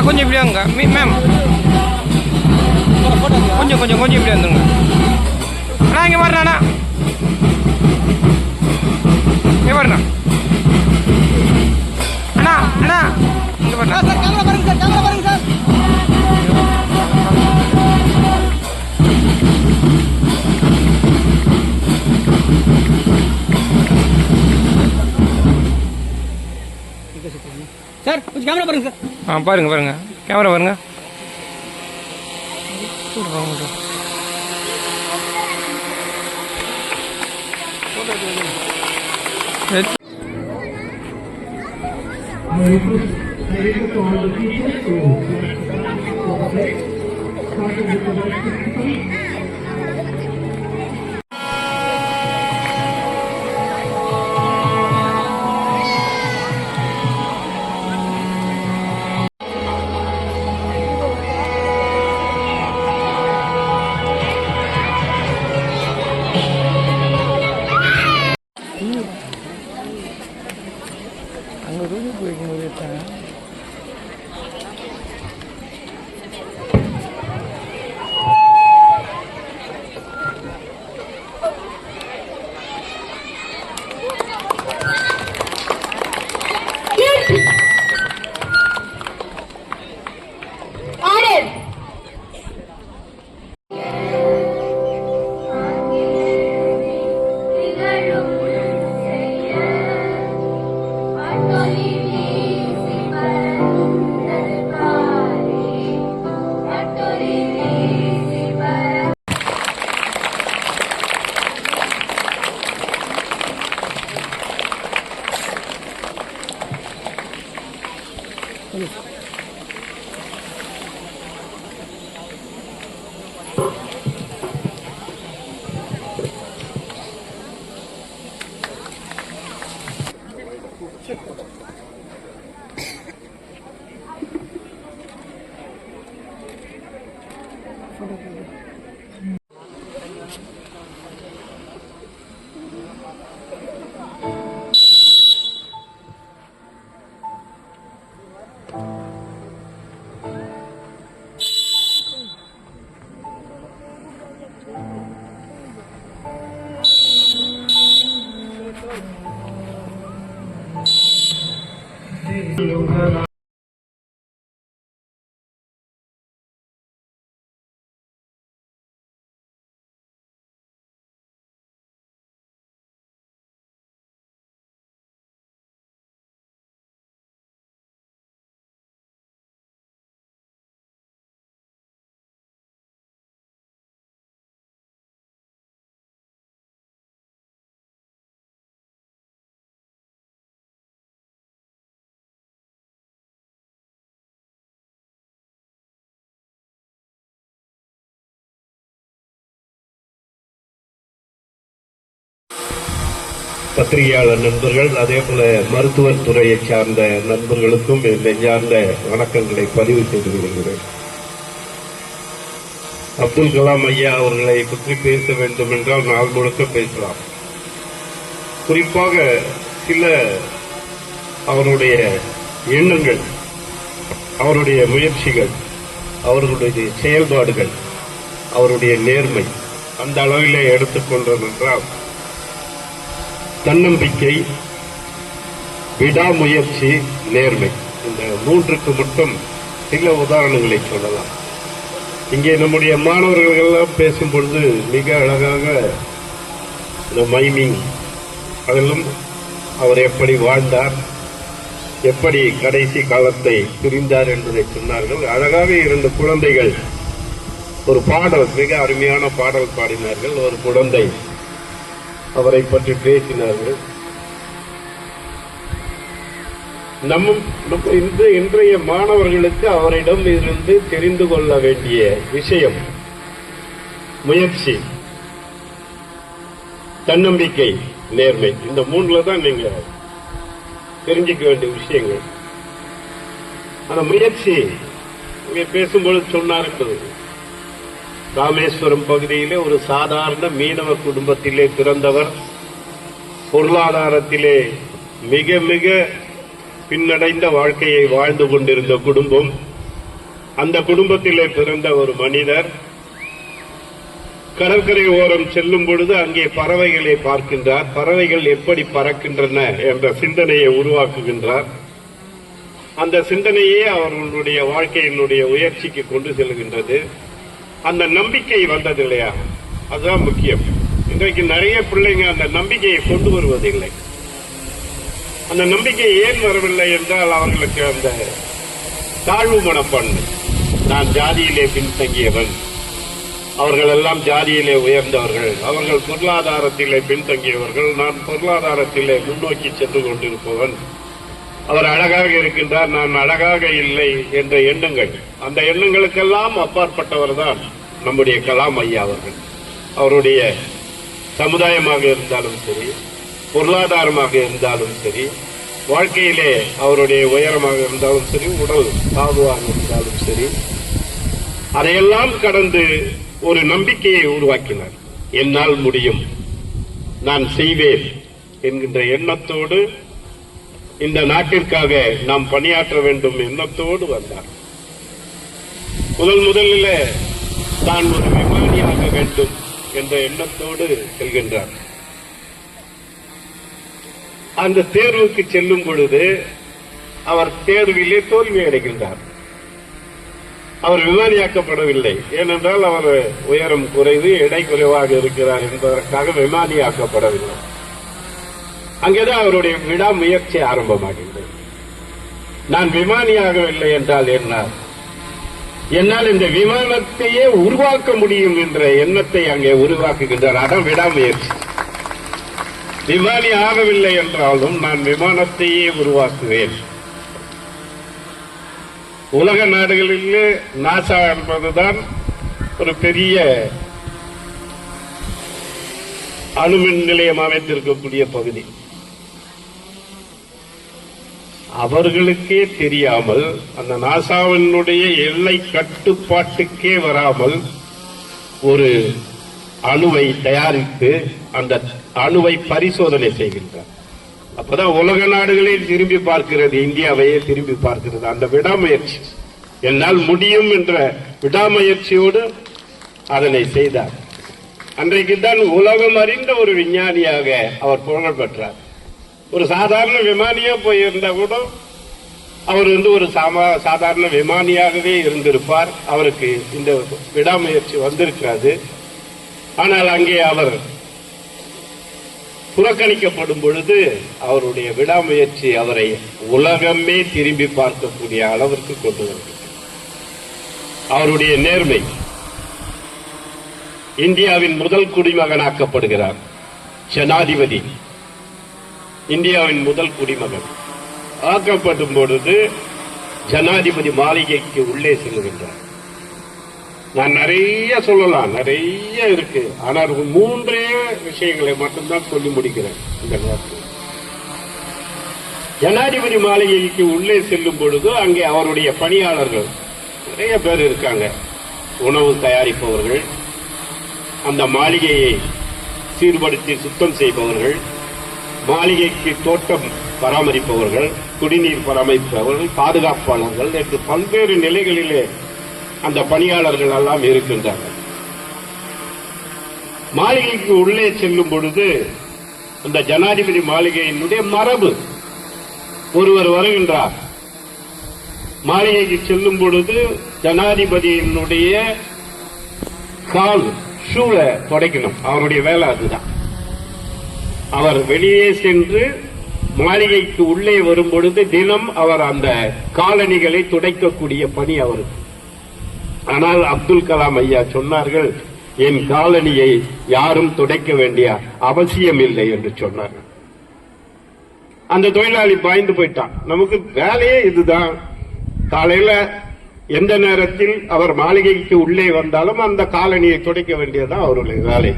கொஞ்சம் இப்படி வாங்க மேம், கொஞ்சம் கொஞ்சம் கொஞ்சம் இப்படி வந்துங்க அண்ணா. இங்கே வரண்ணா, இங்கே வரண்ணா அண்ணா அண்ணா, இங்கே வரண்ணா சார். கேமரா பாருங்க சார், கேமரா பாருங்க சார். சார் கொஞ்சம் கேமரா பாருங்க சார். பாருங்க பாருங்க, கேமரா பாருங்க. அங்கே ரூபி போய்க்கும்போது பத்திரிகையாளர் நண்பர்கள், அதே போல மருத்துவத் துறையை சார்ந்த நண்பர்களுக்கும் நெஞ்சார்ந்த வணக்கங்களை பதிவு செய்து கொள்கிறேன். அப்துல் கலாம் ஐயா அவர்களை பற்றி பேச வேண்டும் என்றால் நாள் முழுக்க பேசலாம். குறிப்பாக சில அவருடைய எண்ணங்கள், அவருடைய முயற்சிகள், அவர்களுடைய செயல்பாடுகள், அவருடைய நேர்மை அந்த அளவிலே எடுத்துக்கொண்டோம் என்றால் தன்னம்பிக்கை, விடாமுயற்சி, நேர்மை, இந்த மூன்றுக்கு மட்டும் சில உதாரணங்களை சொல்லலாம். இங்கே நம்முடைய மாணவர்கள் எல்லாம் பேசும் பொழுது மிக அழகாக இந்த மைமிங் அதிலும் அவர் எப்படி வாழ்ந்தார், எப்படி கடைசி காலத்தை பிரிந்தார் என்பதை சொன்னார்கள். அழகாக இரண்டு குழந்தைகள் ஒரு பாடல், மிக அருமையான பாடல் பாடினார்கள். ஒரு குழந்தை அவரை பற்றி பேசினார்கள். இன்றைய மாணவர்களுக்கு அவரிடம் இருந்து தெரிந்து கொள்ள வேண்டிய விஷயம் முயற்சி, தன்னம்பிக்கை, நேர்மை. இந்த மூணுல தான் நீங்க தெரிஞ்சுக்க வேண்டிய விஷயங்கள். அந்த முயற்சி இங்கே பேசும்போது சொன்னார்கள், ராமேஸ்வரம் பகுதியிலே ஒரு சாதாரண மீனவ குடும்பத்திலே பிறந்தவர், பொருளாதாரத்திலே மிக மிக பின்னடைந்த வாழ்க்கையை வாழ்ந்து கொண்டிருந்த குடும்பம். அந்த குடும்பத்திலே பிறந்த ஒரு மனிதர் கடற்கரை ஓரம் செல்லும் பொழுது அங்கே பறவைகளை பார்க்கின்றார். பறவைகள் எப்படி பறக்கின்றன என்ற சிந்தனையை உருவாக்குகின்றார். அந்த சிந்தனையே அவர்களுடைய வாழ்க்கையினுடைய உயர்ச்சிக்கு கொண்டு செல்கின்றது. அந்த நம்பிக்கை வந்தது இல்லையா, அதுதான் முக்கியம். இன்றைக்கு நிறைய பிள்ளைங்க அந்த நம்பிக்கையை கொண்டு வருவதில்லை. அந்த நம்பிக்கை ஏன் வரவில்லை என்றால் அவர்களுக்கு அந்த தாழ்வு மனப்பான்மை. நான் ஜாதியிலே பின்தங்கியவன், அவர்கள் எல்லாம் ஜாதியிலே உயர்ந்தவர்கள், அவர்கள் பொருளாதாரத்திலே பின்தங்கியவர்கள், நான் பொருளாதாரத்திலே முன்னோக்கி சென்று கொண்டிருப்பவன், அவர் அழகாக இருக்கின்றார், நான் அழகாக இல்லை என்ற எண்ணங்கள். அந்த எண்ணங்களுக்கெல்லாம் அப்பாற்பட்டவர் தான் நம்முடைய கலாம் ஐயா அவர்கள். அவருடைய சமுதாயமாக இருந்தாலும் சரி, பொருளாதாரமாக இருந்தாலும் சரி, வாழ்க்கையிலே அவருடைய உயரமாக இருந்தாலும் சரி, உடல் சாதுவாக இருந்தாலும் சரி, அதையெல்லாம் கடந்து ஒரு நம்பிக்கையை உருவாக்கினார். என்னால் முடியும், நான் செய்வேன் என்கின்ற எண்ணத்தோடு இந்த நாட்டிற்காக நாம் பணியாற்ற வேண்டும் எண்ணத்தோடு வந்தார். முதலில் தான் ஒரு விமானியாக வேண்டும் என்ற எண்ணத்தோடு செல்கின்றார். அந்த தேர்வுக்கு செல்லும் பொழுது அவர் தேர்விலே தோல்வி அடைகின்றார். அவர் விமானியாக்கப்படவில்லை. ஏனென்றால் அவர் உயரம் குறைவு, எடை குறைவாக இருக்கிறார் என்பதற்காக விமானியாக்கப்படவில்லை. அங்கேதான் அவருடைய விடாமுயற்சி ஆரம்பமாகின்றது. நான் விமானியாகவில்லை என்றால் என்ன, என்னால் இந்த விமானத்தையே உருவாக்க முடியும் என்ற எண்ணத்தை அங்கே உருவாக்குகின்றார். அதான் விடாமுயற்சி. விமானி ஆகவில்லை என்றாலும் நான் விமானத்தையே உருவாக்குவேன். உலக நாடுகளிலே நாசா என்பதுதான் ஒரு பெரிய அணுமின் நிலையம் அமைத்திருக்கக்கூடிய பகுதி. அவர்களுக்கே தெரியாமல், அந்த நாசாவினுடைய எல்லை கட்டுப்பாட்டுக்கே வராமல் ஒரு அணுவை தயாரித்து அந்த அணுவை பரிசோதனை செய்கின்றார். அப்பதான் உலக நாடுகளே திரும்பி பார்க்கிறது, இந்தியாவையே திரும்பி பார்க்கிறது. அந்த விடாமுயற்சி, என்னால் முடியும் என்ற விடாமுயற்சியோடு அதனை செய்தார். அன்றைக்குத்தான் உலகம் அறிந்த ஒரு விஞ்ஞானியாக அவர் புகழ் பெற்றார். ஒரு சாதாரண விமானியா போயிருந்தா கூட அவர் ஒரு சாதாரண விமானியாகவே இருந்திருப்பார். அவருக்கு இந்த விடாமுயற்சி வந்திருக்காது. ஆனால் அங்கே அவர் புறக்கணிக்கப்படும் பொழுது அவருடைய விடாமுயற்சி அவரை உலகமே திரும்பி பார்க்கக்கூடிய அளவிற்கு கொண்டு வந்தது. அவருடைய நேர்மை. இந்தியாவின் முதல் குடிமகனாக்கப்படுகிறார். ஜனாதிபதி இந்தியாவின் முதல் குடிமகன் ஆக்கப்படும் பொழுது ஜனாதிபதி மாளிகைக்கு உள்ளே செல்கின்றார். நான் நிறைய சொல்லலாம், நிறைய இருக்கு. ஆனால் 3 விஷயங்களை மட்டும்தான் சொல்லி முடிக்கிறேன் இந்த நேரத்தில். ஜனாதிபதி மாளிகைக்கு உள்ளே செல்லும் பொழுது அங்கே அவருடைய பணியாளர்கள் நிறைய பேர் இருக்காங்க. உணவு தயாரிப்பவர்கள், அந்த மாளிகையை சீர்படுத்தி சுத்தம் செய்பவர்கள், மாளிகைக்கு தோட்டம் பராமரிப்பவர்கள், குடிநீர் பராமரிப்பவர்கள், பாதுகாப்பாளர்கள் என்று பல்வேறு நிலைகளிலே அந்த பணியாளர்கள் எல்லாம் இருக்கின்றார்கள். மாளிகைக்கு உள்ளே செல்லும் பொழுது அந்த ஜனாதிபதி மாளிகையினுடைய மரபு, ஒருவர் வருகின்றார். மாளிகைக்கு செல்லும் பொழுது ஜனாதிபதியினுடைய கால் ஷூல துடைக்கணும். அவருடைய வேலை அதுதான். அவர் வெளியே சென்று மாளிகைக்கு உள்ளே வரும் பொழுது தினம் அவர் அந்த காலணிகளை துடைக்கக்கூடிய பணி அவருக்கு. ஆனால் அப்துல் கலாம் ஐயா சொன்னார்கள், என் காலணியை யாரும் துடைக்க வேண்டிய அவசியம் இல்லை என்று சொன்னார்கள். அந்த தொழிலாளி பாய்ந்து போயிட்டான். நமக்கு வேலையே இதுதான். காலையில எந்த நேரத்தில் அவர் மாளிகைக்கு உள்ளே வந்தாலும் அந்த காலணியை துடைக்க வேண்டியதுதான் அவருடைய வேலை.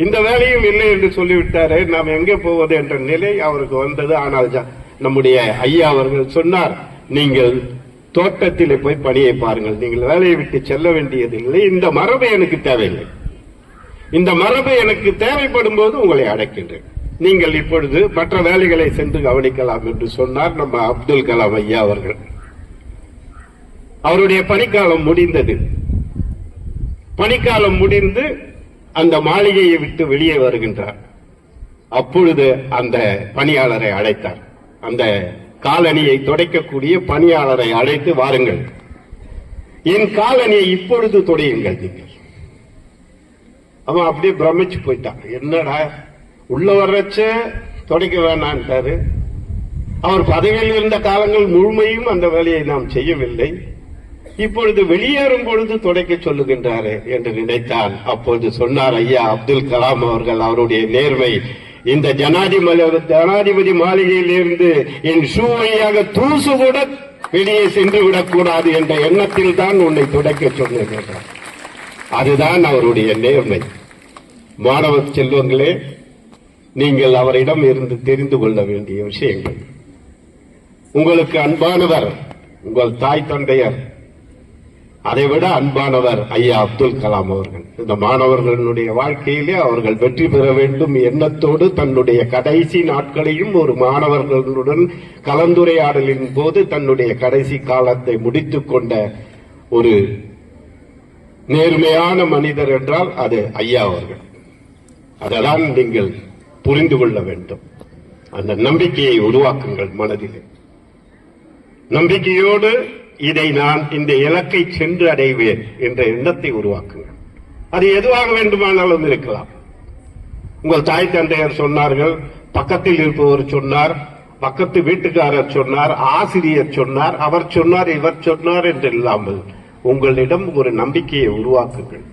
இந்த வேலையும் இல்லை என்று சொல்லிவிட்டாரு. நாம் எங்கே போவது என்ற நிலை அவருக்கு வந்தது. ஆனால் நம்முடைய ஐயா அவர்கள் சொன்னார், நீங்கள் தோட்டத்திலே போய் பணியை பாருங்கள், நீங்கள் வேலையை விட்டு செல்ல வேண்டியதில்லை. இந்த மரபு எனக்கு தேவையில்லை. இந்த மரபு எனக்கு தேவைப்படும் போது உங்களை அடைக்கின்றேன். நீங்கள் இப்பொழுது மற்ற வேலைகளை சென்று கவனிக்கலாம் என்று சொன்னார் நம்ம அப்துல் கலாம் ஐயா அவர்கள். அவருடைய பணிக்காலம் முடிந்தது. பணிக்காலம் முடிந்து அந்த மாளிகையை விட்டு வெளியே வருகின்றார். அப்பொழுது அந்த பணியாளரை அழைத்தார். அந்த காலணியை துடைக்கக்கூடிய பணியாளரை அழைத்து, வாருங்கள், என் காலணியை இப்பொழுது துடையுங்கள் நீங்கள். அவன் அப்படியே பிரமிச்சு போயிட்டான். என்னடா உள்ள வர்றச்ச துடைக்க வேணான்ட்டாரு. அவர் பதவியில் இருந்த காலங்கள் முழுமையும் அந்த வேலையை நாம் செய்யவில்லை. இப்பொழுது வெளியேறும் பொழுது துடைக்க சொல்லுகின்றாரு என்று நினைத்தான். அப்பொழுது சொன்னார் ஐயா அப்துல் கலாம் அவர்கள், அவருடைய நேர்மை, இந்த ஜனாதிபதி மாளிகையில் இருந்து என் ஷூ வழியாக தூசு கூட வெளியே சென்று விடக்கூடாது என்ற எண்ணத்தில் தான் உன்னை துடைக்க சொன்னேன். அதுதான் அவருடைய நேர்மை. மாணவ செல்வங்களே, நீங்கள் அவரிடம் இருந்து தெரிந்து கொள்ள வேண்டிய விஷயங்கள். உங்களுக்கு அன்பானவர் உங்கள் தாய் தந்தையர், அதைவிட அன்பானவர் ஐயா அப்துல் கலாம் அவர்கள். இந்த மாணவர்களுடைய வாழ்க்கையிலே அவர்கள் வெற்றி பெற வேண்டும் எண்ணத்தோடு தன்னுடைய கடைசி நாட்களையும் ஒரு மாணவர்களுடன் கலந்துரையாடலின் போது தன்னுடைய கடைசி காலத்தை முடித்துக் கொண்ட ஒரு நேர்மையான மனிதர் என்றால் அது ஐயா அவர்கள். அதெல்லாம் நீங்கள் புரிந்து கொள்ள வேண்டும். அந்த நம்பிக்கையை உருவாக்குங்கள் மனதிலே. நம்பிக்கையோடு இதை நான் இந்த இலக்கை சென்று அடைவேன் என்ற எண்ணத்தை உருவாக்குங்கள். அது எதுவாக வேண்டுமானாலும் இருக்கலாம். உங்கள் தாய் தந்தையர் சொன்னார்கள், பக்கத்தில் இருப்பவர் சொன்னார், பக்கத்து வீட்டுக்காரர் சொன்னார், ஆசிரியர் சொன்னார், அவர் சொன்னார், இவர் சொன்னார் என்று இல்லாமல் உங்களிடம் ஒரு நம்பிக்கையை உருவாக்குங்கள்.